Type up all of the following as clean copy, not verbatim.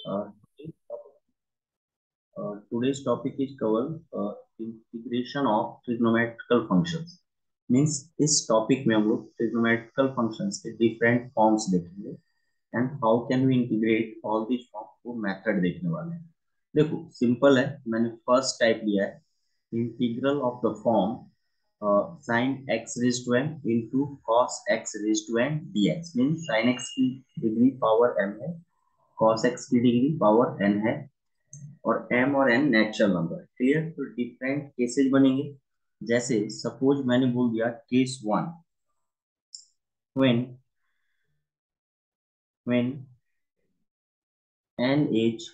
Uh, Today's topic is covered integration of trigonometrical functions. Means इस topic में हम लोग ट्रिग्नोमेट्रिकल फंक्शंस के डिफरेंट फॉर्म्स देखेंगे and how can we integrate all this form को method देखने वाले हैं। देखो सिंपल है, मैंने फर्स्ट टाइप लिया है integral of the form sin x raised to n into cos x raised to n dx means sin x की डिग्री पावर m है, cos x की डिग्री पावर n है और m और n नेचुरल नंबर है। Clear? तो different cases बनेंगे। जैसे सपोज मैंने बोल दिया case one, when when n is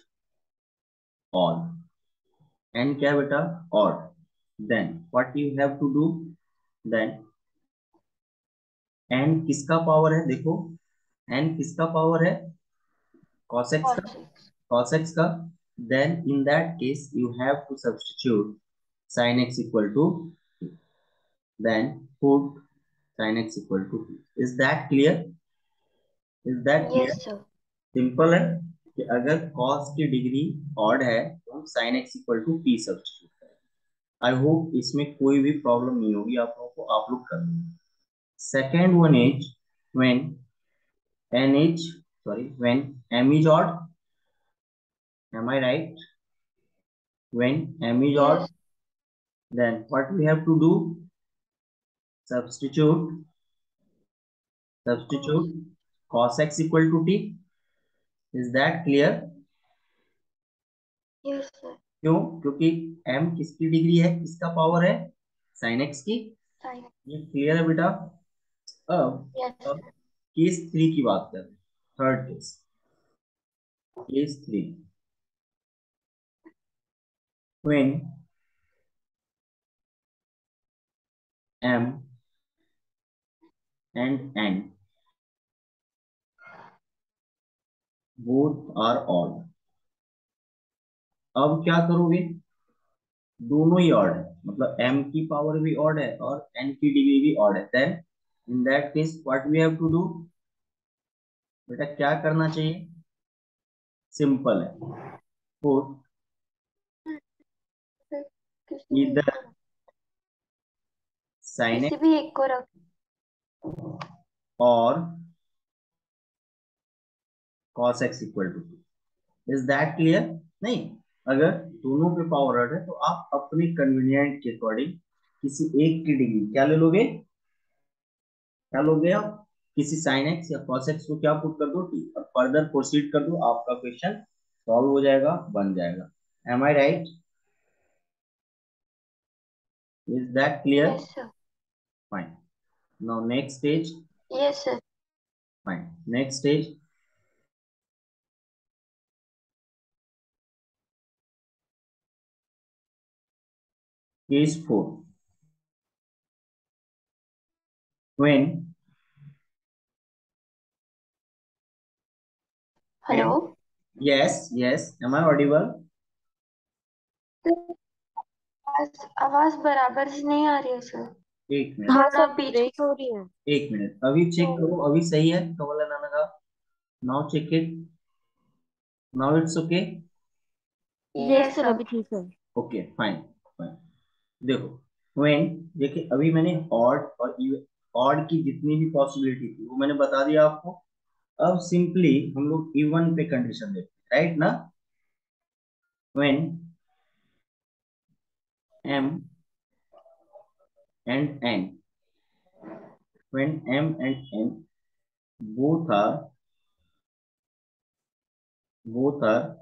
odd, n क्या बेटा? odd, then what you have to do, then n किसका पावर है? देखो n किसका पावर है? cos x का, cos x का। then in that case you have to substitute sin x equal to, then put sin x equal to p. Is that clear? Is that clear? Yes sir. Simple है कि अगर cos की degree odd है तो हम sin x equal to p substitute करें। I hope इसमें कोई भी प्रॉब्लम नहीं होगी आप लोगों को, आप लोग कर लेंगे। Second one is when n is when m is odd, am I right? When m is odd, yes then what we have to do, substitute cos. Substitute cos x equal to t। Is that clear? Yes sir. क्यों? क्योंकि m किसकी degree है, किसका power है? sin x की। Sign. ये clear है बेटा? अब यस अब केस थ्री की बात करें, third case, case three, when m and n both are odd. अब क्या करोगे? दोनों ही ऑड है, मतलब m की पावर भी ऑड है और n की डिग्री भी ऑड है। Then in that case what we have to do, बेटा क्या करना चाहिए? सिंपल है, पुट किसी भी एक इधर को रख। sin किसी x भी एक को रख। और cos x equal to. Is that clear? नहीं, अगर दोनों पे पावर ऐड है तो आप अपने कन्वीनियंट के अकॉर्डिंग किसी एक की डिग्री क्या ले लोगे, क्या लोगे आप? किसी साइन एक्स या कॉस एक्स को क्या पुट कर दो, टी, और फर्दर प्रोसीड कर दो, आपका क्वेश्चन सॉल्व हो जाएगा, बन जाएगा। Am I right? Is that clear? Yes sir. Fine. Now next stage, yes sir. Fine, next stage, case four, when hello. Yes yes, am I audible? आवाज बराबर से नहीं आ रही है सर। एक मिनट, हाँ थोड़ा सर, बीच ब्रेक हो रही है। एक मिनट, अभी चेक करो, अभी सही है कमला नाना का? Now check it, now it's okay. में। Yes yes sir, sir. अभी ठीक है। Okay fine, fine. देखो व्हेन, देखिए अभी मैंने ऑड और ऑड की जितनी भी पॉसिबिलिटी थी वो मैंने बता दिया आपको। अब सिंपली हम लोग इवन पे कंडीशन देखते हैं, राइट ना? When m and n, when m and n both are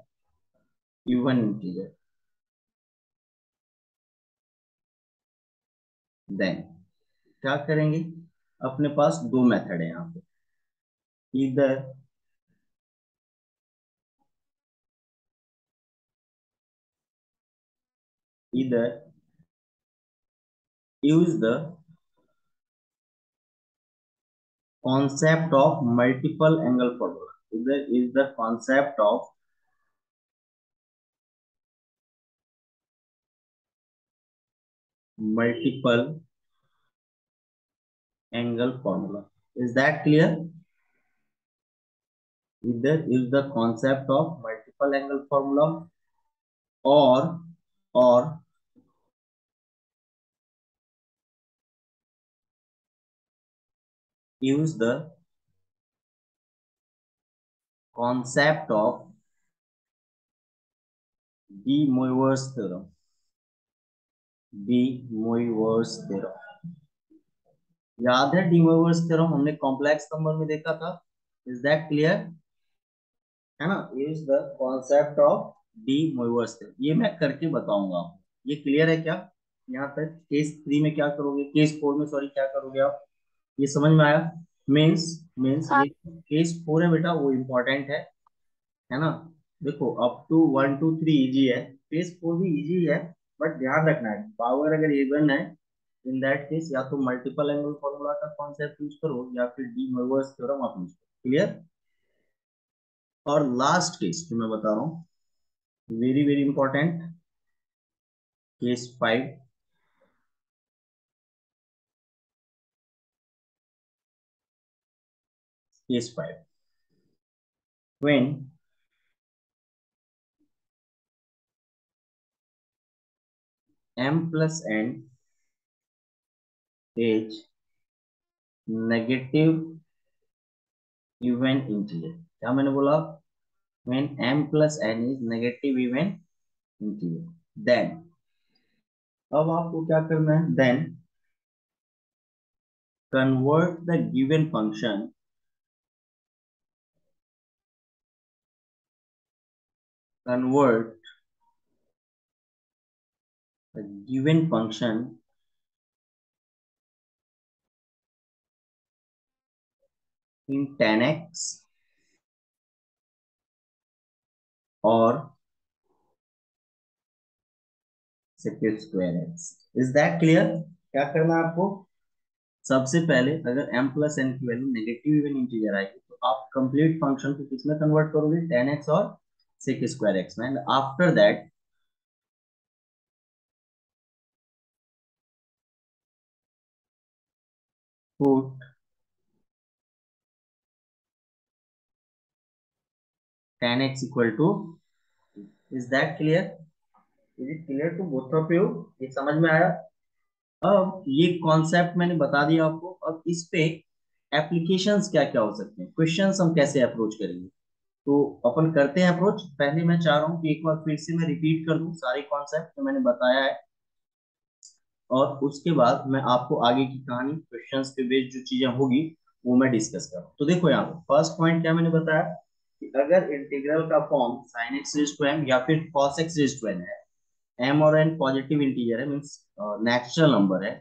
even integer, then क्या करेंगे? अपने पास दो मेथड है यहाँ पे, इधर इधर use the concept of multiple angle formula, इधर is the concept of multiple angle formula. Is that clear? Either is the concept of multiple multiple angle formula, or use the concept of De Moivre's theorem. De Moivre's theorem याद है? De Moivre's theorem हमने complex number में देखा था. Is that clear? है ना? Use the concept of D Moivre's theorem. ये मैं करके बताऊंगा आपको. ये क्लियर है क्या? यहाँ तक केस 3 में क्या करोगे, केस 4 में सॉरी क्या करोगे आप, ये समझ में आया? मीन्स मीन्स हाँ ये केस 4 है बेटा, वो इम्पोर्टेंट है ना? देखो अप टू 1 2 3 इजी है, केस 4 भी इजी है. बट ध्यान रखना है, पावर अगर इवन है, इन दैट केस या तो मल्टीपल एंगल फॉर्मूला का कॉन्सेप्ट यूज करो या फिर डी मोइवर्स थ्योरम आप यूज करो. क्लियर? और लास्ट केस जो मैं बता रहा हूँ, very very important, case 5. Case 5 when m plus n is negative even integer. क्या मैंने बोला? when m plus n is negative even integer, then अब आपको क्या करना है? Then convert the given function convert the given function in 10x or sec square x. Is that clear? क्या करना है आपको? सबसे पहले अगर m प्लस n की वैल्यू नेगेटिव इवन इंटीजर आएगी तो आप कंप्लीट फंक्शन को किसमें कन्वर्ट करोगे? 10x और sec square x में. And after that put 10x equal to. Is that clear? Is it clear to both of you? ये समझ में आया? अब ये कॉन्सेप्ट मैंने बता दिया आपको. अब इस पे एप्लीकेशंस क्या क्या हो सकते हैं, क्वेश्चंस हम कैसे अप्रोच करेंगे, तो अपन करते हैं अप्रोच. पहले मैं चाह रहा हूँ कि एक बार फिर से मैं रिपीट कर दूं सारे कॉन्सेप्ट जो मैंने बताया है, और उसके बाद मैं आपको आगे की कहानी क्वेश्चंस पे बेस्ड जो चीजें होगी वो मैं डिस्कस करूँ. तो देखो यहाँ पे फर्स्ट पॉइंट क्या मैंने बताया कि अगर इंटीग्रल का form sin x raise to m या फिर cos x raise to n है, m और n पॉजिटिव इंटीजर है, मीन्स नेचुरल नंबर है,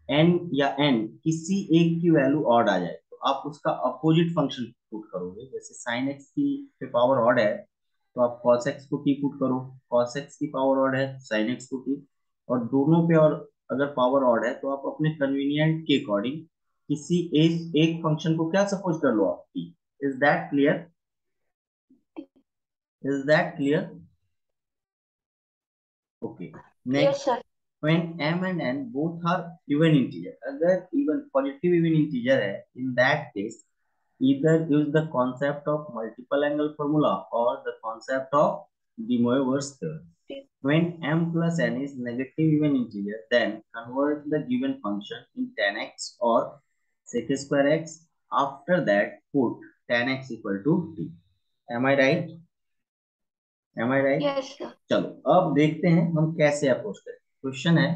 n या n किसी एक की वैल्यू ऑड आ जाए तो आप उसका अपोजिट फंक्शन पुट करोगे. जैसे sin x की पे पावर ऑड है तो आप cos x को t पुट करो, cos x की पावर ऑड है sin x को t, और दोनों पे और अगर पावर ऑड है तो आप अपने कन्वीनियंट के अकॉर्डिंग किसी एक फंक्शन को क्या सपोज कर लो आप t. Is that clear? Is that clear? Okay. Yes next, sir. when m and n both are even integer, अगर even positive even integer है, in that case either use the concept of multiple angle formula or the concept of De Moivre's theorem. When m plus n is negative even integer, then convert the given function in 10x or sec square x. After that, put 10x equal to t. Am I right? Am I right? Yes sir. चलो अब देखते हैं हम कैसे approach करें. Question है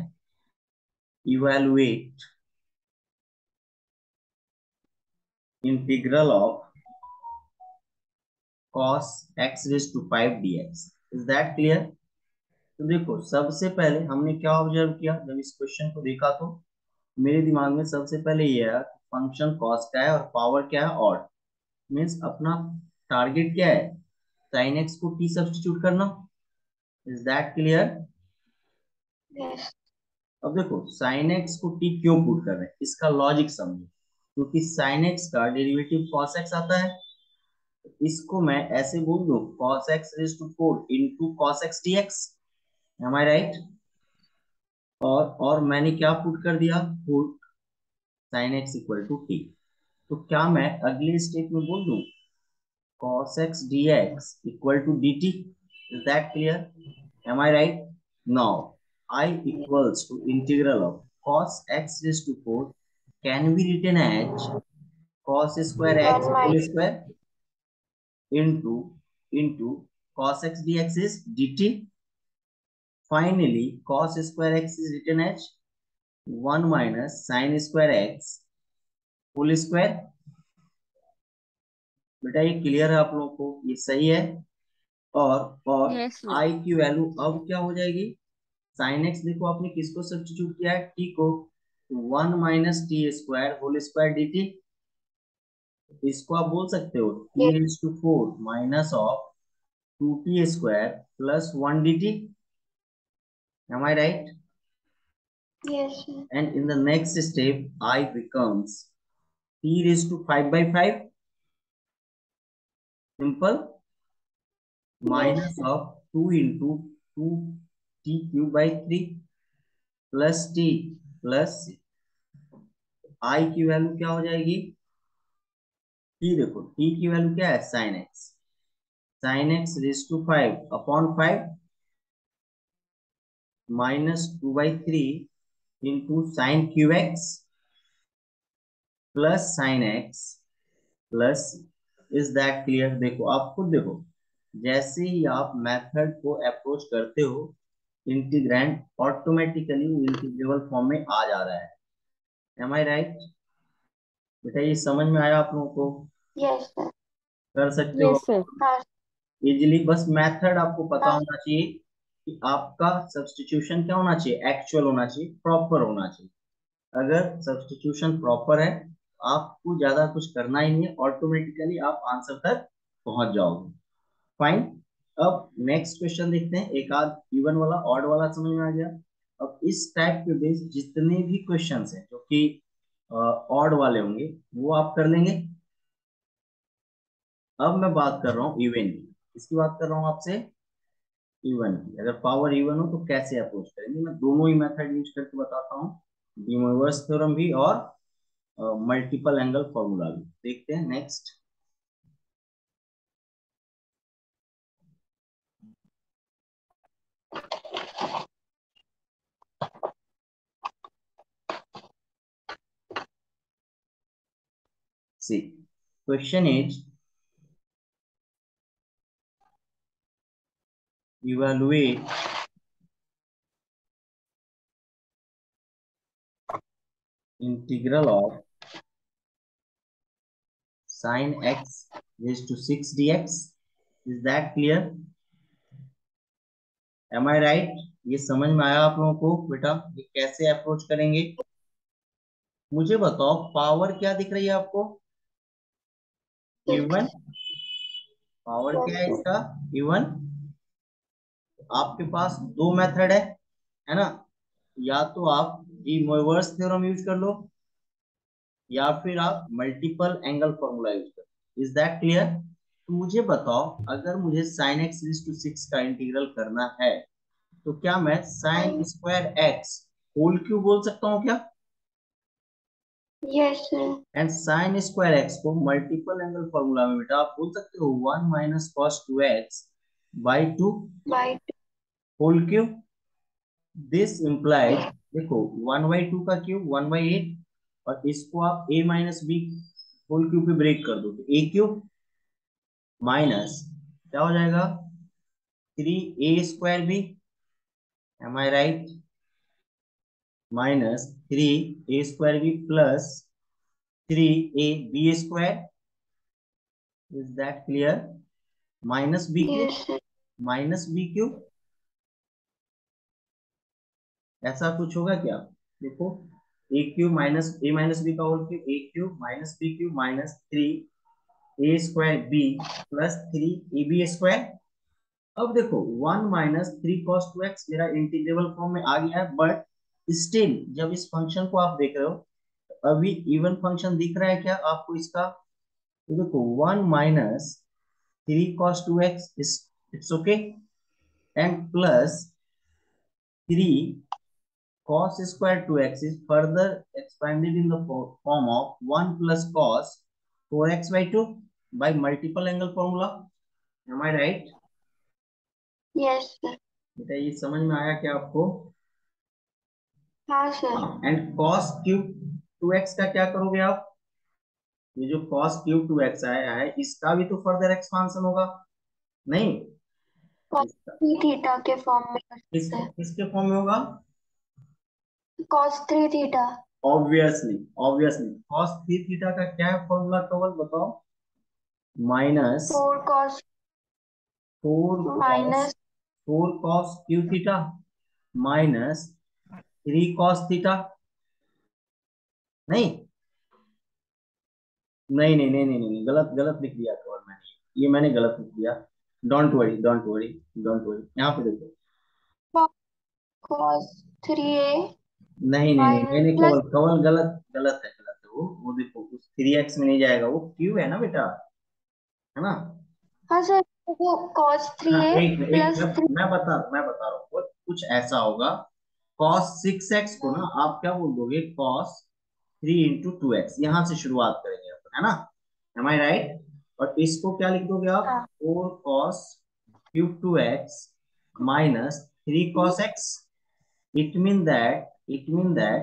evaluate integral of cos x raised to 5 dx. Is that clear? तो देखो सबसे पहले हमने क्या ऑब्जर्व किया, जब इस क्वेश्चन को देखा तो मेरे दिमाग में सबसे पहले ये आया कि फंक्शन कॉस का है और पावर क्या है, ऑड. मीन्स अपना टारगेट क्या है? साइन एक्स को टी सब्स्टिट्यूट करना. Is that clear? यस. अब देखो साइन एक्स को टी क्यों पुट कर रहे हैं, इसका लॉजिक समझो. क्योंकि साइन एक्स का डेरिवेटिव कॉस एक्स आता है, इसको मैं ऐसे बोल दूं cos x raise to 4 into cos x dx. Am I right? और मैंने क्या पुट कर दिया? Put sin x equal to t. तो क्या मैं अगले स्टेप में बोल दूं cos x dx equal to dt. Is that clear? Am I right? Now I equals to integral of cos x raised to 4 can be written as cos square x One whole minus. square into cos x dx is dt. Finally cos square x is written as 1 minus sin square x whole square. बेटा ये clear है आप लोगों को? ये सही है? और यस सर। आई की वैल्यू अब क्या हो जाएगी? साइन एक्स देखो आपने किसको सब्स्टिट्यूट किया है? टी को। 1 minus T square whole square D T. इसको आप बोल सकते हो T Yes, raise to 4 minus of 2t square plus 1 D T. Am I right? yes, sir. And in the next step I becomes T raise to 5 by 5 simple Yes, minus sir. Of 2 into 2 t cube by 3 plus T plus I की value क्या हो जाएगी? T देखो T की value क्या है? Sine x raise to 5 upon 5 minus 2/3 into sine cube x plus sine x plus. Is that clear? देखो आप खुद देखो, जैसे ही आप मेथड को अप्रोच करते हो इंटीग्रैंड ऑटोमेटिकली इंटीग्रेबल फॉर्म में आ जा रहा है। M I right? बेटा ये समझ में आया आप लोगों को? Yes, sir. कर सकते हो यस सर। हाँ, इजिली। बस मेथड आपको पता हाँ, होना चाहिए कि आपका सब्स्टिट्यूशन क्या होना चाहिए? एक्चुअल होना चाहिए, प्रॉपर होना चाहिए। अगर सब्स्टिट्यूशन प्रॉपर है आपको ज्यादा कुछ करना ही नहीं है, ऑटोमेटिकली आप आंसर तक पहुंच जाओगे। फाइन। अब नेक्स्ट क्वेश्चन देखते हैं। एक आध इवन वाला ऑड वाला समझ में आ गया। अब इस टाइप के बेस्ड जितने भी क्वेश्चंस हैं जो कि ऑड वाले होंगे वो आप कर लेंगे। अब मैं बात कर रहा हूँ इवन की। इसकी बात कर रहा हूँ आपसे इवन की। अगर पावर इवन हो तो कैसे अप्रोच करेंगे? मैं दोनों ही मेथड यूज करके बताता हूँ, डी मोइवर्स थ्योरम भी और मल्टीपल एंगल फॉर्मूला भी। देखते हैं next. See question is evaluate integral of sin x raised to 6 dx. Is that clear? Am I right? ये समझ में आया आप लोगों को? बेटा ये कैसे अप्रोच करेंगे मुझे बताओ। पावर क्या दिख रही है आपको? इवन। पावर क्या है yes, इसका? इवन। आपके पास दो मेथड है ना? या तो आप डी मोइवर्स थ्योरम यूज कर लो या फिर आप मल्टीपल एंगल फॉर्मूला यूज कर। Is that clear? तो मुझे बताओ, अगर मुझे sin x रेज़ टू 6 का इंटीग्रल करना है तो क्या मैं sin fine. Square x whole cube बोल सकता हूँ क्या? Yes, sir. And sin square x को मल्टीपल एंगल फॉर्मूला में बेटा आप बोल सकते हो 1 minus cos 2x by 2 By whole cube. This implies yes, देखो 1/2 का क्यूब 1/8 और इसको आप a minus b whole cube पे ब्रेक कर दो तो a क्यूब माइनस क्या हो जाएगा? 3a square B. Am I right? Minus 3a square B plus 3ab square. Is that clear? Minus B cube yes, sir. Minus B cube ऐसा कुछ होगा क्या? देखो A cube minus A minus B का whole cube, A cube minus B cube minus 3a square B plus 3ab square. अब देखो 1 minus 3 cos 2x मेरा integrable form में आ गया है, बट स्टिल जब इस फंक्शन को आप देख रहे हो तो अभी इवन फंक्शन दिख रहा है क्या आपको इसका? तो देखो 1 minus 3 cos 2x it's okay and plus 3 cos square 2x is further expanded in the form of 1 plus cos 4x by 2. by multiple angle formula. Am I right? Yes sir. बेटा ये समझ में आया क्या आपको? हाँ sir. And cos cube 2x का क्या करोगे आप? ये जो cos क्यूब 2x आया है इसका भी तो फर्दर एक्सपांशन होगा, नहीं? कॉस इसका थ्री थीटा के फॉर्म में कर सकते हैं। किसके फॉर्म में होगा? Cos three theta. Obviously, obviously cos 3 theta का क्या है फॉर्मूला कवल बताओ? Minus four cos four cos minus 4 cos Q theta minus 3 cos theta. नहीं नहीं नहीं नहीं नहीं नहीं, गलत गलत लिख दिया कवल मैंने, ये मैंने गलत लिख दिया। Don't worry don't worry don't worry, यहाँ पे देखो। कॉस थ्री ए नहीं नहीं नहीं नहीं माइनस नहीं, प्लस। कवल कवल गलत गलत है वो देखो उस 3x में नहीं जाएगा, वो क्यू है ना बेटा, है ना? हाँ सर, वो कॉस थ्री हाँ ए एक प्लस थ्री। मैं बता रहा हूँ कुछ ऐसा होगा। cos 6x को ना आप क्या बोल दोगे? cos 3 × 2x, यहाँ से शुरुआत करेंगे अपन, है ना? M I right? और इसको क्या लिख दोगे आप? हाँ 4 cos 2x minus 3 cos x। It mean that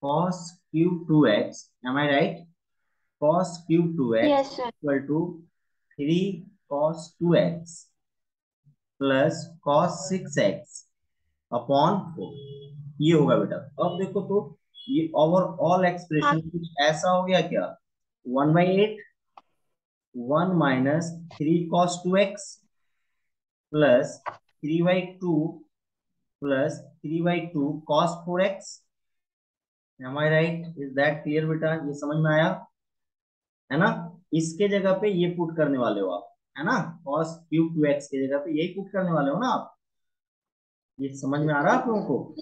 cos cube 2x, am I right? Cos cube 2x yes sir. equal to 3 cos 2x plus cos 6x upon 4, ये होगा बेटा। अब देखो तो ये ओवरऑल हाँ एक्सप्रेशन कुछ ऐसा हो गया क्या? 1/8 1 minus 3 cos 2x plus 3/2 plus 3/2 cos 4x। Am I right? Is that clear बेटा? ये समझ में आया, है ना? इसके जगह पे ये पुट करने वाले हो आप, है ना? cos क्यूब 2x की जगह पे यही पुट करने वाले हो ना आप? ये समझ में आ रहा है आप लोगों को?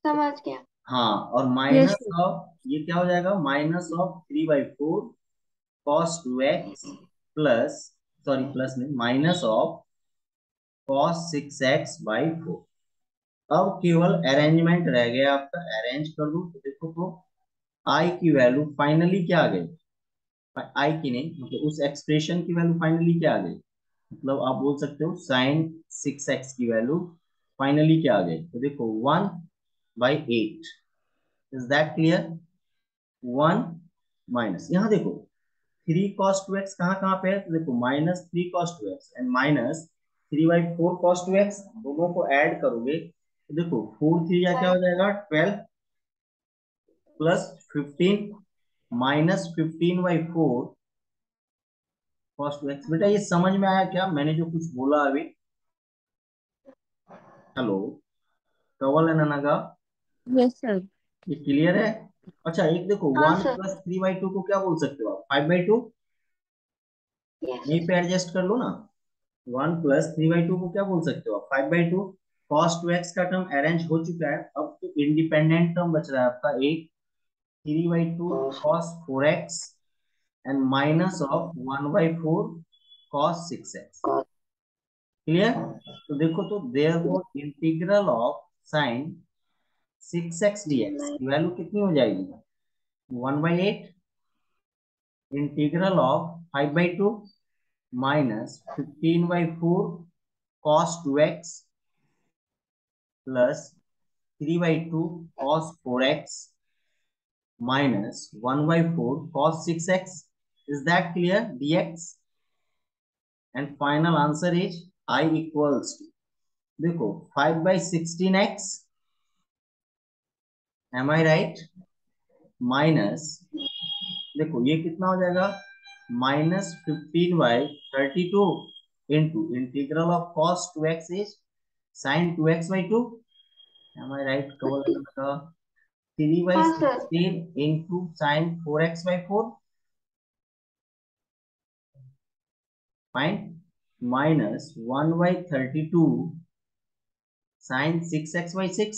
समझ गया। हाँ, और यस माइनस सर। ऑफ ये क्या हो जाएगा? Minus of 3/4 cos 2x plus, sorry plus नहीं, माइनस ऑफ cos 6x/4। अब केवल अरेंजमेंट रह गया आपका, अरेंज कर दो तो देखो तो आई की वैल्यू फाइनली क्या आ गई? आई की नहीं, मतलब उस एक्सप्रेशन की वैल्यू फाइनली क्या आ गई? मतलब आप बोल सकते हो साइन 6x की वैल्यू फाइनली क्या आ गई? तो देखो 1/8। Is that clear? 1 माइनस, यहाँ देखो 3 cos 2x कहाँ कहाँ पे है? तो देखो -3 cos 2x and minus 3/4 cos 2x, दोनों को ऐड करोगे तो देखो 4 3 या क्या हो जाएगा? 12 प्लस 15 माइनस 15/4 cos 2x। बेटा ये समझ में आया क्या मैंने जो कुछ बोला अभी? हेलो, कवल है ननगा? Yes sir. ये क्लियर है? अच्छा एक देखो, हाँ 1 सर। प्लस 3/2 को क्या बोल सकते हो आप? 5/2। यस। यहीं पे एडजस्ट कर लो ना। 1 + 3/2 को क्या बोल सकते हो आप? 5/2। cos 2x का टर्म अरेंज हो चुका है, अब तो इंडिपेंडेंट टर्म बच रहा है आपका एक, 3/2 cos 4x and minus of 1/4 cos 6x। Clear? तो देखो तो therefore integral of sine 6x dx की वैल्यू कितनी हो जाएगी? 1/8 integral of 5/2 minus 15/4 cos 2x plus 3/2 cos 4x minus 1/4 cos 6x। Is that clear? dx and final answer is I equals to, देखो 5/16x, M I right? Minus, देखो ये कितना हो जाएगा? -15/32 into integral of cos 2x is sin 2x/2। Am I right कवर? Three by हाँ sir. Sixteen into sin 4x/4, fine, minus 1/32 sin 6x/6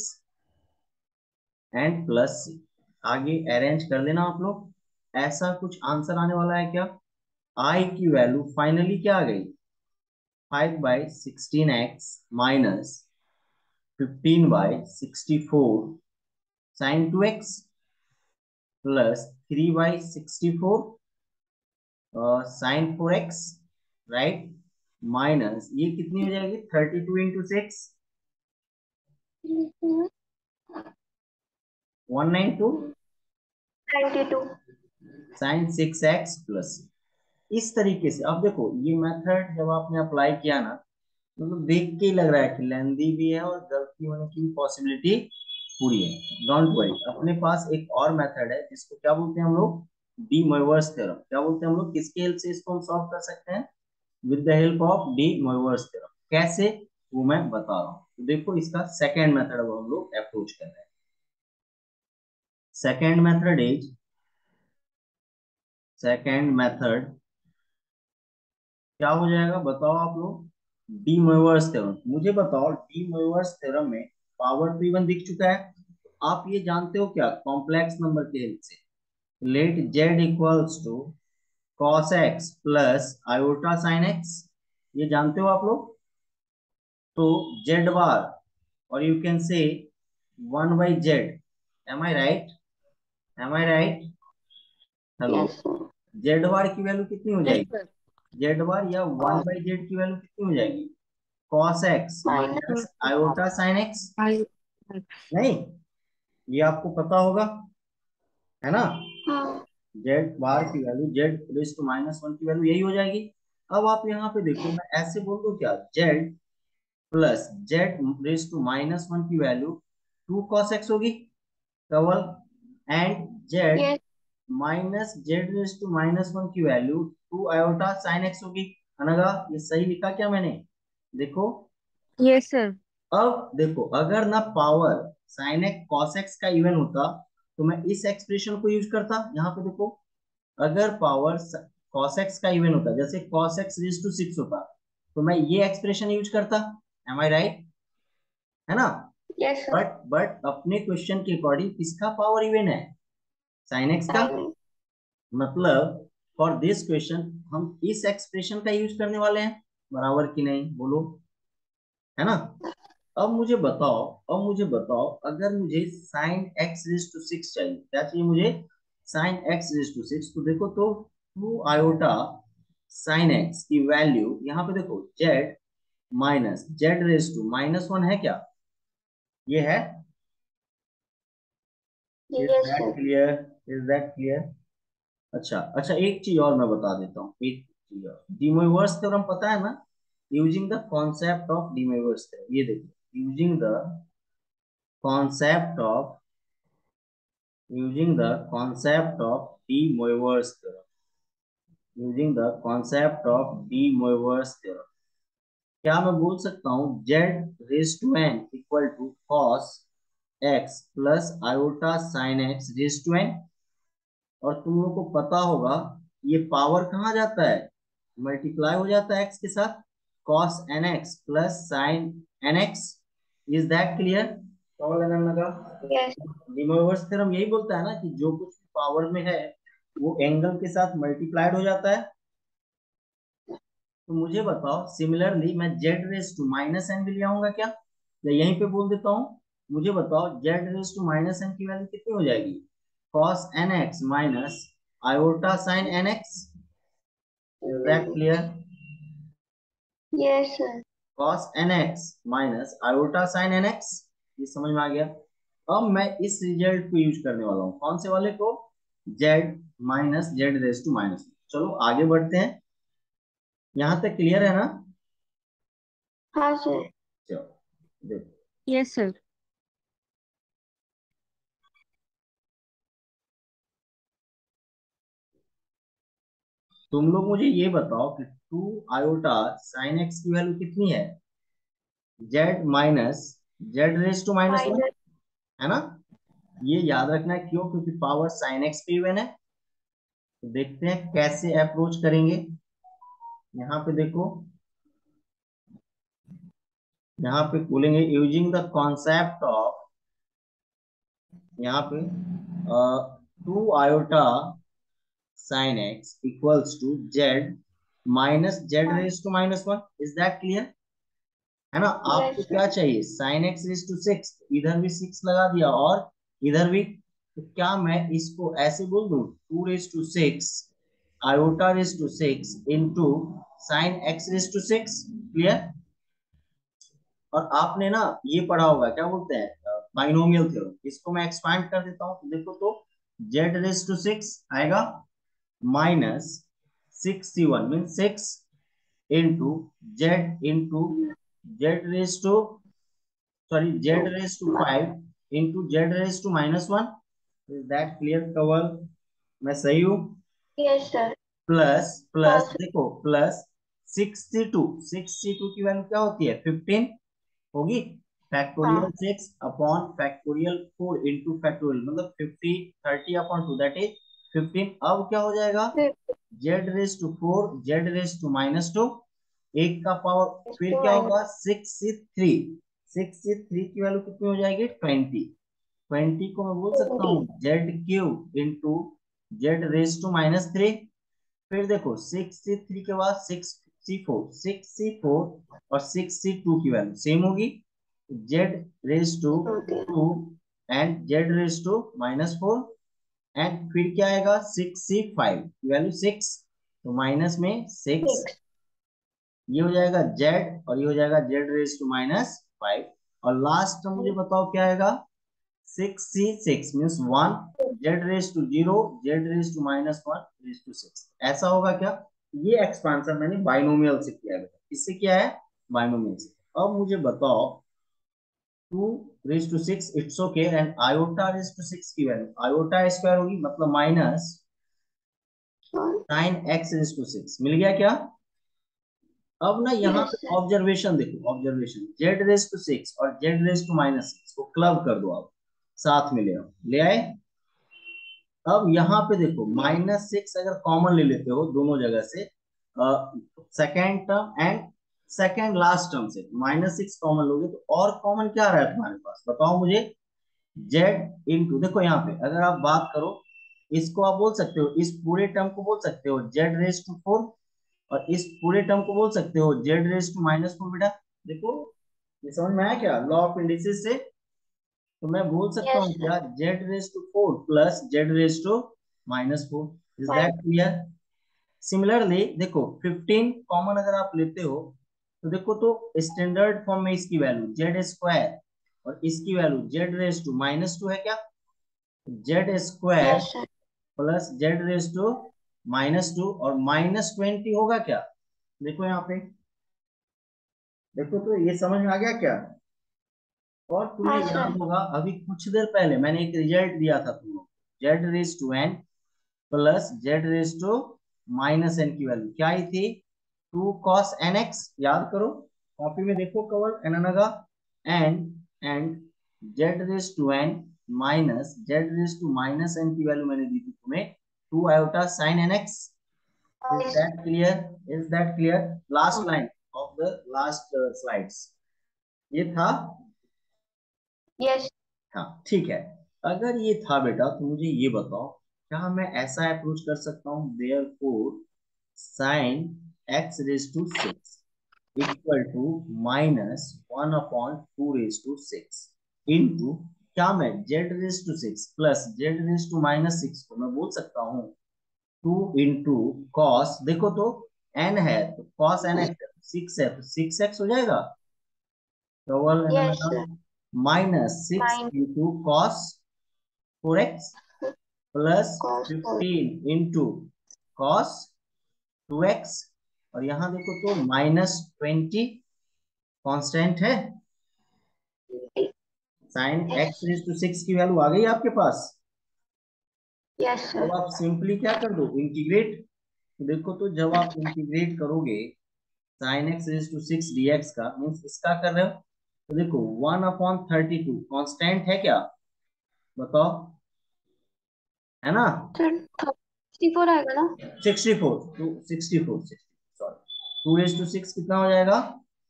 and plus, आगे arrange कर लेना आप लोग। ऐसा कुछ आंसर आने वाला है क्या? आई की वैल्यू फाइनली क्या आ गई? 5/16x minus 15/64 sin 2x plus 3/64 sine 4x, right, minus ये कितनी हो जाएगी 32 × 6, 192 92। Sine 6x plus. इस तरीके से अब देखो ये मेथड जब आपने अप्लाई किया ना, मतलब देख के ही लग रहा है कि लेंदी भी है और गलती होने की पॉसिबिलिटी पूरी है। डोंट वरी, अपने पास एक और मेथड है जिसको क्या बोलते हैं हम लोग, डी मोइवर्स थ्योरम। क्या बोलते हैं हम लोग, किसके हेल्प से इसको हम सॉल्व कर सकते हैं, with the help of D Moivre's theorem. कैसे, वो मैं बता रहा हूँ। तो देखो इसका सेकेंड मेथड अब हम लोग अप्रोच कर रहे हैं। Second method is, second method क्या हो जाएगा बताओ आप लोग, डी मोइवर्स थ्योरम। मुझे बताओ डी मोइवर्स थ्योरम में पावर तो इवन दिख चुका है, आप ये जानते हो क्या, कॉम्प्लेक्स नंबर के हेल्प से let z equals to cos x plus iota sine x, ये जानते हो आप लोग। तो जेड बार, और you can say 1/z, am I right, am I right, hello, yes sir. Z bar की वैल्यू कितनी हो यस जाएगी, सर। जेड बार या वन और बाई जेड की वैल्यू कितनी हो जाएगी, cos X minus. Minus iota sine X. I नहीं, ये आपको पता होगा, है ना, हाँ। जेड बार की वैल्यू जेड रेज टू -1 की वैल्यू यही हो जाएगी। अब आप यहाँ पे देखो, मैं ऐसे बोल दूं क्या, Z plus Z raise to -1 की वैल्यू 2 cos x होगी Kawal, and Z yes. Minus Z raise to -1 की वैल्यू 2 आयोटा साइन एक्स होगी। अनगा ये सही लिखा क्या मैंने, देखो। Yes sir. अब देखो अगर ना power sine x cos x का इवन होता तो मैं इस एक्सप्रेशन को यूज करता। यहाँ पे देखो, अगर पावर cos x का इवन होता, जैसे cos x रेज टू 6 होता, तो मैं ये एक्सप्रेशन यूज करता। एम आई राइट, है ना। Yes sir. बट अपने क्वेश्चन के अकॉर्डिंग किसका पावर इवन है, sin x का। साइन। मतलब फॉर दिस क्वेश्चन हम इस एक्सप्रेशन का यूज करने वाले हैं, बराबर की नहीं बोलो, है ना। अब मुझे बताओ अगर मुझे साइन एक्स रेज टू 6 चाहिए, क्या चाहिए मुझे, साइन एक्स रेज टू 6, तो देखो तो 2 आयोटा साइन एक्स की वैल्यू यहाँ पे देखो z minus Z raise to -1 है क्या, ये है। Is yes that sir. Clear, is that clear. अच्छा अच्छा, एक चीज और मैं बता देता हूँ, एक चीज और, डी मोइवर्स थ्योरम पता है ना, using the concept of D Moivre's theorem, ये देखो, using the concept of using the concept of de Moivre's theorem, using the concept of de Moivre's theorem, क्या मैं बोल सकता हूँ z raise to n equal to cos x plus iota sine x raise to n। और तुम लोग को पता होगा ये पावर कहाँ जाता है, मल्टीप्लाई हो जाता है x के साथ, cos nx plus sign nx। Is that clear, समझ लगाने लगा। यस। डिमोवर्स थ्योरम यही बोलता है ना कि जो कुछ पावर में है वो एंगल के साथ मल्टीप्लाइड हो जाता है। तो मुझे बताओ सिमिलरली मैं जेड रेस टू -n भी ले आऊंगा क्या, या यहीं पे बोल देता हूँ। मुझे बताओ जेड रेस टू -n की वैल्यू कितनी हो जाएगी, cos nx minus iota sign nx। Is that clear, yes sir. cos nx minus iota sign nx, ये समझ में आ गया। अब मैं इस रिजल्ट को यूज करने वाला हूँ, कौन से वाले को, z minus z raise to -1। चलो आगे बढ़ते हैं, यहाँ तक क्लियर है ना। हाँ सर। चलो देखो, यस सर। तुम लोग मुझे ये बताओ कि 2 आयोटा साइन एक्स की वैल्यू कितनी है, z minus z raise to -1, minus. है ना। ये याद रखना है, क्यों, क्योंकि पावर साइन एक्स पे इवन है। तो देखते हैं कैसे अप्रोच करेंगे। यहाँ पे देखो, यहाँ पे बोलेंगे यूजिंग द कॉन्सेप्ट ऑफ, यहाँ पे 2 iota sine X equals to Z minus Z हाँ। Raise to -1। Is that clear, है ना। आपको यस क्या सर। चाहिए, साइन एक्स रेज टू 6, इधर भी 6 लगा दिया और इधर भी। तो क्या मैं इसको ऐसे बोल दूं 2 raise to 6 iota raised to 6 into sin x raised to 6. Clear? और आपने ना ये पढ़ा होगा, क्या बोलते हैं, बाइनोमियल थ्योरम। इसको मैं एक्सपांड कर देता हूं, तो देखो तो z रेज टू 6 आएगा minus 61 mean 6 into Z raise to Z raise to 5 into Z raise to -1। Is that clear Kawal? मैं सही हूँ? Yes sir. प्लस हाँ प्लस सर। देखो प्लस 62 की वैल्यू क्या होती है? 15 होगी। फैक्टोरियल हाँ 6 अपॉन फैक्टोरियल 4 इंटू फैक्टोरियल मतलब 30 अपॉन 2 दैट इज 15। अब क्या हो जाएगा? फिर z raise to 4 z raise to -2 एक का पावर, फिर इसको क्या माइनस होगा? 63 की वैल्यू कितनी हो जाएगी? 20 को मैं बोल सकता 20। हूँ z cube into Z raise to -3। फिर देखो 63 के बाद 64 और 62 की वैल्यू सेम होगी। जेड रेज टू होती है 2 and Z raise to -4 and फिर क्या आएगा? 65 की वैल्यू 6, तो माइनस में 6। 6। ये हो जाएगा जेड और ये हो जाएगा जेड रेज टू -5। और लास्ट में मुझे बताओ क्या आएगा? 6 means 1 z raise to 0 z raise to -1 raise to 6। ऐसा होगा क्या? ये एक्सपांशन मैंने बाइनोमियल से किया है बेटा। किससे किया है? बाइनोमियल से। अब मुझे बताओ 2 raise to 6 it's okay and iota raise to 6 की वैल्यू आयोटा स्क्वायर होगी मतलब minus sin x raise to 6 मिल गया क्या? अब ना यहाँ यस पे सर। ऑब्जर्वेशन देखो, ऑब्जर्वेशन जेड रेज टू 6 और जेड रेज टू -6 को क्लब कर दो, आप साथ में ले आओ। ले आए? अब यहाँ पे देखो -6 अगर कॉमन ले लेते हो दोनों जगह से, second term and second last term से -6 कॉमन लोगे तो और कॉमन क्या रहा है तुम्हारे पास? बताओ मुझे। जेड इंटू देखो यहाँ पे अगर आप बात करो, इसको आप बोल सकते हो, इस पूरे टर्म को बोल सकते हो जेड रेज टू 4 और इस पूरे टर्म को बोल सकते हो जेड रेज टू -4। बेटा देखो ये समझ में आया क्या? लॉ ऑफ इंडिसेस से तो मैं बोल सकता यस हूँ सर। क्या? Z raise to 4 plus Z raise to -4। Is that minus. Clear? Similarly देखो 15 कॉमन अगर आप लेते हो तो देखो तो स्टैंडर्ड फॉर्म में इसकी वैल्यू जेड स्क्वायर और इसकी वैल्यू जेड रेज टू -2 है क्या? Z square yes sir. Plus Z raise to -2 और -20 होगा क्या? देखो यहाँ पे, देखो तो ये समझ में आ गया क्या? और तुम्हें हाँ याद सर। होगा अभी कुछ देर पहले मैंने एक रिजल्ट दिया था तुम लोग, z raise to n plus Z raise to -n की वैल्यू क्या आई थी? 2 cos nx। याद करो, कॉपी में देखो कवर एननगा and Z raise to n minus Z raise to -n की वैल्यू मैंने दी थी तुम्हें 2 iota sin nx। Is that clear? Is that clear? Last line of the last slides ये था। यस। हाँ ठीक है। अगर ये था बेटा तो मुझे ये बताओ, क्या मैं ऐसा अप्रोच कर सकता हूँ therefore sine x raise to 6 equal to -1/2 raise to 6 into, क्या मैं z raise to 6 plus Z raise to -6 को मैं बोल सकता हूँ 2 इंटू कॉस, देखो तो n है तो कॉस एन एक्स 6 है तो 6x हो जाएगा double yes sir. -6 minus into cos 4x plus cos 4। 15 into cos 2x और यहाँ देखो तो -20 कांस्टेंट है। साइन एक्स रेज टू 6 की वैल्यू आ गई आपके पास। यस अब सर। आप सिंपली क्या कर दो? इंटीग्रेट। तो देखो तो जब आप इंटीग्रेट करोगे sine x raise to 6 dx का मीन्स इसका कर रहे हो तो देखो 1/32 कांस्टेंट है क्या? बताओ, है ना? सर 64 आएगा ना? 64 सॉरी 2 रेज टू 6 कितना हो जाएगा?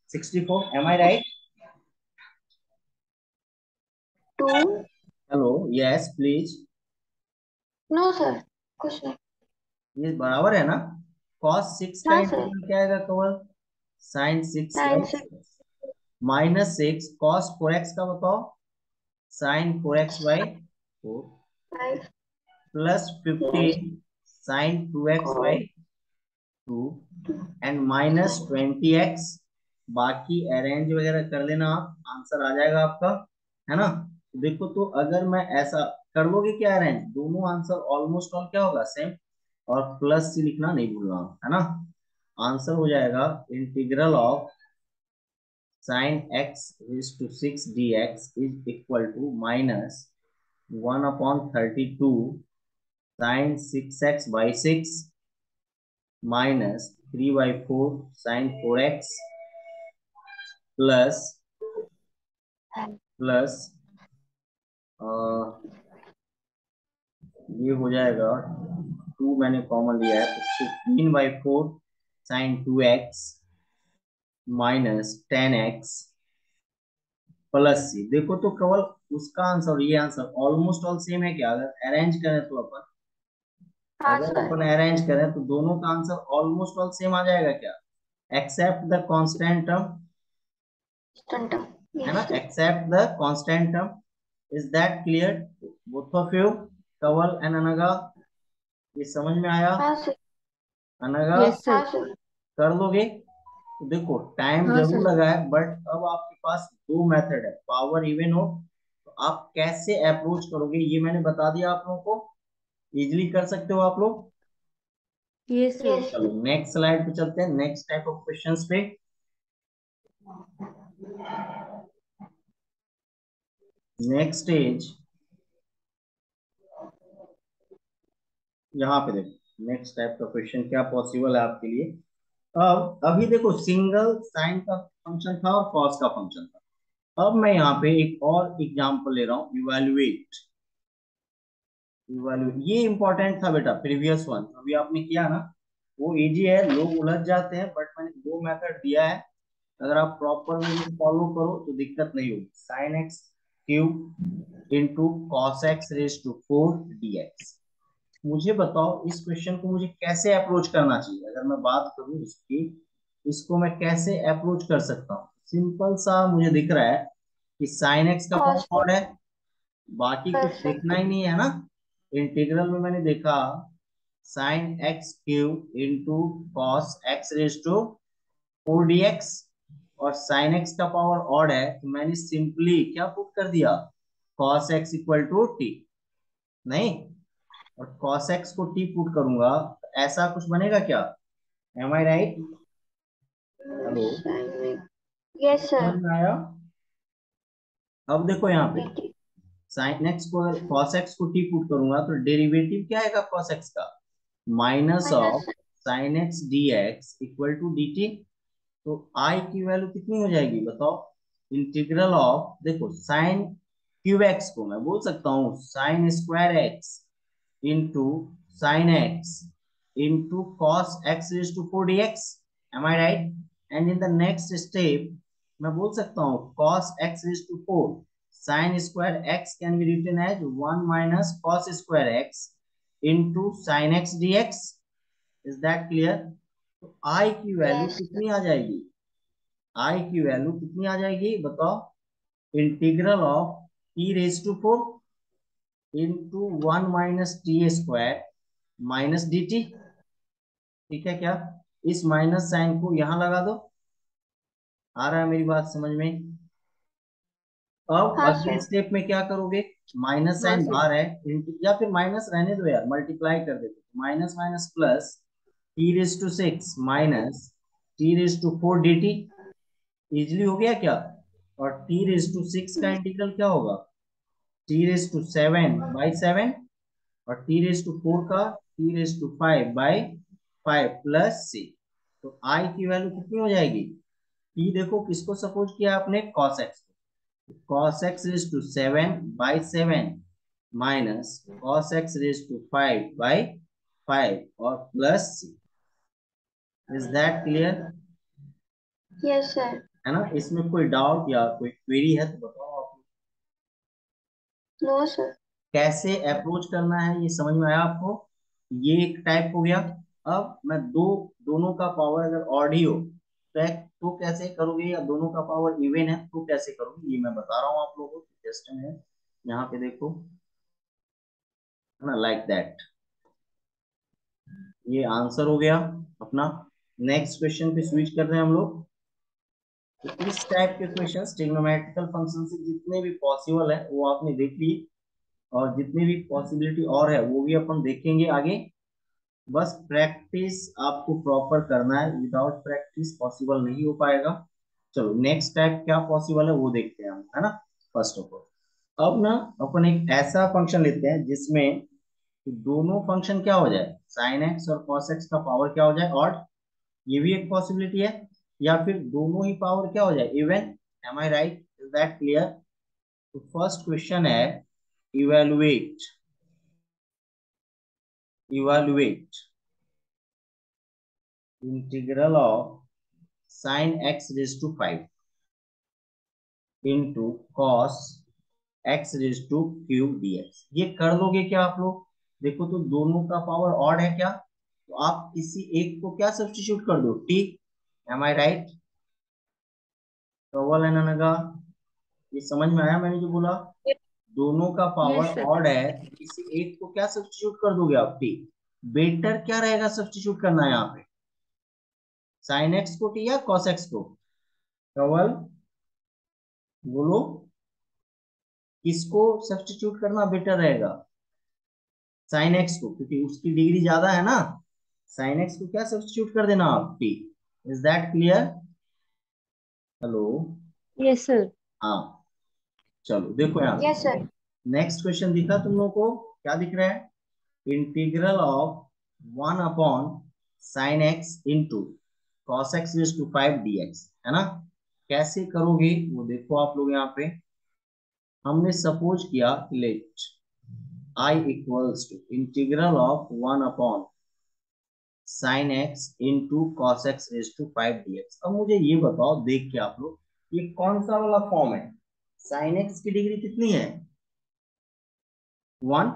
64। Am I right? 2। Hello, yes please. No sir, कुछ नहीं। ये बराबर है ना? cos 6 का हाँ सर। इंटीग्रल क्या आएगा केवल? sin 6 9 x से -6 cos 4x का बताओ? sin 4x/4 5। Plus 15 sine 2x by 2 and minus 20x। बाकी अरेंज वगैरह कर लेना आप, आंसर आ जाएगा आपका, है ना। देखो तो अगर मैं ऐसा कर लोगे क्या अरेंज, दोनों आंसर ऑलमोस्ट ऑल क्या होगा, सेम। और प्लस से लिखना नहीं भूलना, है ना। आंसर हो जाएगा integral of sine x is to 6 dx is equal to minus 1/32 sine 6x by 6 minus 3/4 sine 4x plus plus ये हो जाएगा, 2 मैंने कॉमन लिया है तो 15/4 sign 2x minus 10x plus सी। देखो तो केवल उसका आंसर और ये आंसर ऑलमोस्ट ऑल सेम है क्या, अगर अरेंज करें तो अपन, हाँ अगर सर। अपन अरेंज करें तो दोनों का आंसर ऑलमोस्ट ऑल सेम आ जाएगा क्या, एक्सेप्ट द कांस्टेंट टर्म, स्टंटम। है ना, yes sir. Except the constant term. Is that clear, both of you, Kawal and Anagha, ये समझ में आया। हाँ सर। अनगा यस हाँ सर। सर। कर लोगे। तो देखो टाइम हाँ जरूर सर। लगा है, बट अब आपके पास दो मेथड है, पावर इवन हो तो आप कैसे अप्रोच करोगे ये मैंने बता दिया आप लोगों को, इजिली कर सकते हो आप लोग। Yes sir. यस। चलो नेक्स्ट स्लाइड पे चलते हैं, नेक्स्ट टाइप ऑफ क्वेश्चंस पे। नेक्स्ट इज, यहाँ पे देखो नेक्स्ट टाइप का क्वेश्चन क्या पॉसिबल है आपके लिए। अब अभी देखो सिंगल साइन का फंक्शन था और कॉस का फंक्शन था। अब मैं यहाँ पे एक और एग्जांपल ले रहा हूँ, इवेल्युएट। इवेल्युएट ये इंपॉर्टेंट था बेटा, प्रीवियस वन अभी आपने किया ना, वो इजी है, लोग उलझ जाते हैं, बट मैंने दो मेथड दिया है, अगर आप प्रॉपर वे में फॉलो करो तो दिक्कत नहीं होगी। Sine x cube into cos x raise to 4 dx। मुझे बताओ इस क्वेश्चन को मुझे कैसे अप्रोच करना चाहिए, अगर मैं बात करूं इसकी, इसको मैं कैसे अप्रोच कर सकता हूँ। सिंपल सा मुझे दिख रहा है कि साइन एक्स का कॉस पावर है, बाकी कर कुछ देखना सकते। ही नहीं है ना। इंटीग्रल में मैंने देखा sine x cube into cos x raise to 4 dx, और साइन एक्स का पावर ऑड है तो मैंने सिंपली क्या पुट कर दिया, cos x equal to t. नहीं, और cos x को t पुट करूंगा तो ऐसा कुछ बनेगा क्या, am I right. Hello, yes समझ सर। में आया। अब देखो यहाँ पे टीटी। sin x को अगर cos x को t पुट करूंगा तो डेरिवेटिव क्या आएगा cos x का, minus of minus. sin x dx equal to dt। तो i की वैल्यू कितनी हो जाएगी बताओ, इंटीग्रल ऑफ, देखो साइन क्यूब एक्स को मैं बोल सकता हूँ sine square x into sin x into cos x raised to 4 dx, am I right? And in the next step मैं बोल सकता हूँ cos x raised to 4 sin square x can be written as 1 minus cos square x into sin x dx। is that clear? तो i की value yes. कितनी आ जाएगी, i की वैल्यू कितनी आ जाएगी बताओ, integral of t raise to 4 into 1 minus T square minus d t. ठीक है क्या, इस माइनस साइन को यहां लगा दो, आ रहा है मेरी बात समझ में। अब हाँ अगले सर। स्टेप में क्या करोगे, माइनस हाँ साइन सर। बाहर है, या फिर माइनस रहने दो यार, मल्टीप्लाई कर देते, minus minus plus t raise to 6 minus t raise to 4 d t. Easily हो गया क्या, और टी रेज टू 6 का इंटीग्रल क्या होगा, टी रेज टू 7 बाई 7, और टी रेज टू 4 का T raise to 5 by 5 plus C. तो आई की वैल्यू कितनी हो जाएगी, टी देखो किसको सपोज किया आपने, cos x को, cos x raise to 7 by 7 minus cos x raise to 5 by 5 और plus c. Is that clear, yes sir. है ना। इसमें कोई डाउट या कोई क्वेरी है तो बताओ आप, नो सर। कैसे अप्रोच करना है ये समझ में आया आपको। ये एक टाइप हो गया। अब मैं दोनों का पावर अगर ऑड ही हो तो कैसे करोगे, या दोनों का पावर इवन है तो कैसे करोगे, ये मैं बता रहा हूँ आप लोगों को, जस्ट है यहाँ पे देखो, है ना, लाइक दैट। ये आंसर हो गया अपना। नेक्स्ट क्वेश्चन पे स्विच कर रहे हैं हम लोग। तो इस टाइप के क्वेश्चंस ट्रिग्नोमेट्रिकल फंक्शन से जितने भी पॉसिबल है वो आपने देख लिए, और जितनी भी पॉसिबिलिटी और है वो भी अपन देखेंगे आगे। बस प्रैक्टिस आपको प्रॉपर करना है, विदाउट प्रैक्टिस पॉसिबल नहीं हो पाएगा। चलो नेक्स्ट टाइप क्या पॉसिबल है वो देखते हैं हम, है ना। फर्स्ट ऑफ ऑल अब ना अपन एक ऐसा फंक्शन लेते हैं जिसमें दोनों फंक्शन क्या हो जाए, साइन एक्स और कॉस एक्स का पावर क्या हो जाए ऑड, ये भी एक पॉसिबिलिटी है। या फिर दोनों ही पावर क्या हो जाए, even. Am I right, is that clear? तो फर्स्ट क्वेश्चन है, evaluate evaluate integral of sine x raise to 5 into cos x raise to cube dx. ये कर लोगे क्या आप लोग? देखो तो दोनों का पावर ऑड है क्या, तो आप किसी एक को क्या सब्स्टिट्यूट कर दो, टी। Am I right? कवल है ननगा, ये समझ में आया मैंने जो बोला? दोनों का पावर Yes, sir. ऑड है तो किसी एक को क्या सब्स्टिट्यूट कर दोगे आप, टी। बेटर क्या रहेगा सब्स्टिट्यूट करना है यहाँ पे, साइन एक्स को टी या कॉस एक्स को? कवल बोलो, किसको सब्स्टिट्यूट करना बेटर रहेगा? साइन एक्स को, क्योंकि उसकी डिग्री ज्यादा है ना। साइन एक्स को क्या सब्स्टिट्यूट कर देना आप, T. Is that clear? Hello? Yes, sir. हाँ। चलो देखो यहाँ यस पे सर। नेक्स्ट क्वेश्चन दिखा तुम लोग को, क्या दिख रहा है? Integral of 1 upon sine x into cos x to 5 dx, है ना। कैसे करोगे वो देखो आप लोग यहाँ पे। हमने सपोज किया, let I equals to integral of 1 upon sine x into cos x raise to 5 dx। अब मुझे ये बताओ देख के आप लोग, ये कौन सा वाला फॉर्म है? साइन एक्स की डिग्री कितनी है, 1,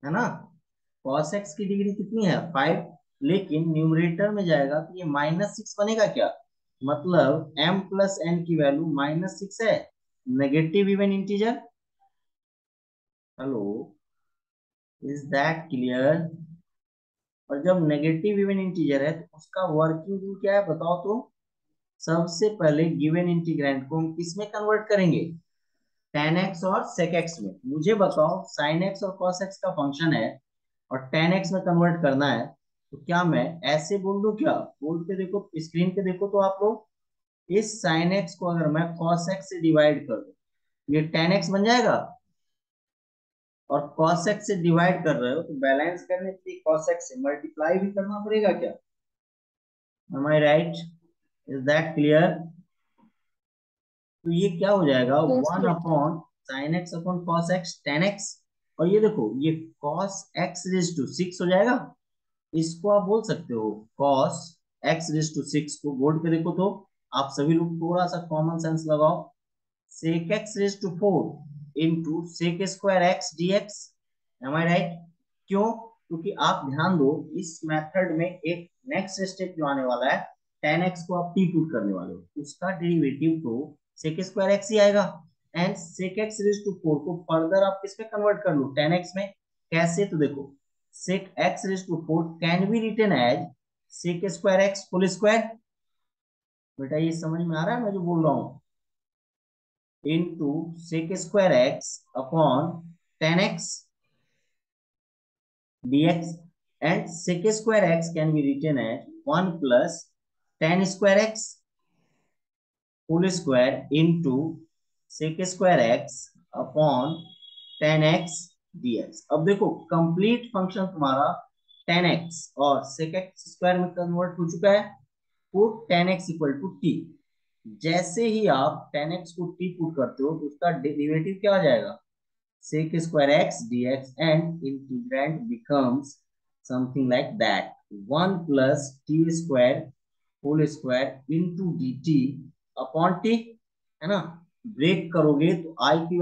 है ना। कॉस एक्स की डिग्री कितनी है, 5। लेकिन न्यूमरेटर में जाएगा तो ये -6 बनेगा क्या, मतलब m प्लस n की वैल्यू -6 है, negative even integer. Hello? Is that clear? और जब नेगेटिव इवन इंटीजर है तो उसका वर्किंग रूल क्या है बताओ तो। सबसे पहले गिवन इंटीग्रैंड को हम किस में कन्वर्ट करेंगे, tan x और sec x में। मुझे बताओ sin x और cos x का फंक्शन है और tan x में कन्वर्ट करना है, तो क्या मैं ऐसे बोल दूं क्या? बोल के देखो, स्क्रीन पे देखो तो आप लोग, इस sin x को अगर मैं cos x से डिवाइड कर दूं, ये tan x बन जाएगा। और cos x से डिवाइड कर रहे हो तो बैलेंस करने के लिए cos x से मल्टीप्लाई भी करना पड़ेगा क्या? Am I right? Is that clear? तो ये क्या हो जाएगा, Yes, 1 sir. Upon sine x upon cos x tan x. और ये देखो, ये कॉस एक्स रेज टू 6 हो जाएगा। इसको आप बोल सकते हो कॉस एक्स रेज टू 6 को बोर्ड पे देखो तो आप सभी लोग थोड़ा सा कॉमन सेंस लगाओ, sec x raise to 4 into sec square x dx. Am I right? क्यों? क्योंकि आप ध्यान दो, इस मेथड में एक नेक्स्ट स्टेप जो आने वाला है, टेन एक्स को आप टी पुट करने वाले हो, उसका डेरिवेटिव तो सेक स्क्वायर एक्स ही आएगा। And sec x raise to 4 को फर्दर आप किस में कन्वर्ट कर लो, टेन एक्स में। कैसे? तो देखो, sec x raised to 4 can be written as sec square x full square। बेटा ये समझ में आ रहा है मैं जो बोल रहा हूँ, into sec square x upon 10x dx। and sec square x can be written as 1 plus 10 square x full square into sec square x upon 10x dx। अब देखो कंप्लीट फंक्शन तुम्हारा 10x और sec x स्क्वायर में convert हो चुका है, put 10x equal to T. जैसे ही आप 10x को टी पुट करते हो तो उसका डेरिवेटिव क्या हो जाएगा, sec square x dx, and integrand becomes something like that, 1 plus t square whole square into dt upon t, है ना। ब्रेक करोगे तो i की